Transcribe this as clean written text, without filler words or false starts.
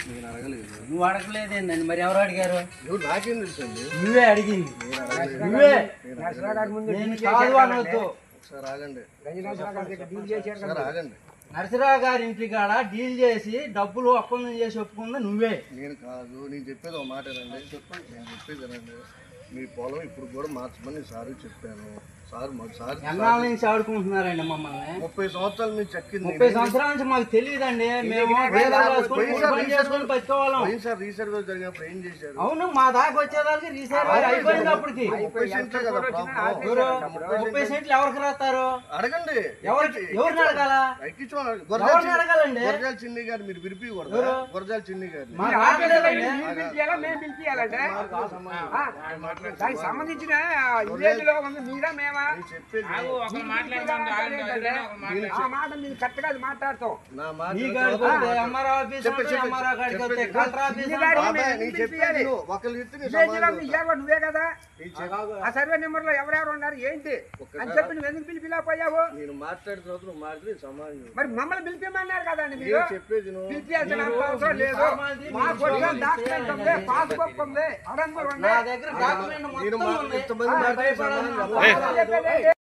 నేను అడగలేదు. నువ్వు అడగలేదేందండి, మరి ఎవరు అడిగారు? నాకేం తెలుసండి? నువ్వే అడిగింది. నువ్వే నేను కాదు అనవద్దు. ఒకసారి ఆగండి. ఆగండి. నరసరావు గారి ఇంటి కాడ డీల్ చేసి డబ్బులు ఒప్పందం చేసి ఒప్పుకుందా నువ్వే. నేను కాదు. నేను చెప్పేది ఒక మాట రండి. నేను చెప్పేది రండి. మీ పొలం ఇప్పుడు కూడా మార్చమని సార్ చెప్పాను. ఎన్నాళ్ళ నుంచి ఆడుకుంటున్నారండి మమ్మల్ని? 30 సంవత్సరాల నుంచి చెక్కింది. 30 సంవత్సరాల నుంచి మాకు తెలియదండి. మేము రీసర్వే జరిగినప్పుడు ఏం చేశారు? అవును, మా దాకా వచ్చేదానికి రీసర్వే అయిపోయింది. అప్పటికి 30 సెంట్లు ఎవరికి రాస్తారు? అడగండి. ఎవరిని అడగాల? అడగాలండి. గురజాల చిన్ని గారు మీరు పిలిపికూడదు. గురజాల చిన్ని గారు సంబంధించిన మాట మీరు కరెక్ట్ గా మాట్లాడతాం. నువ్వే కదా ఆ సర్వే నెంబర్ లో ఎవరెవరు ఉన్నారు ఏంటి అని చెప్పి నువ్వు ఎందుకు పిలిపిలేకపోయావు? నేను మాట్లాడుతున్నప్పుడు మరి మమ్మల్ని పిలిపిమన్నారు కదండి మీరు. చెప్పేది పిలిపించాల్సిన అవసరం లేదు. మాకు డాక్యుమెంట్ ఉంది, పాస్బుక్ ఉంది, అడంగులు ఉన్నాయి.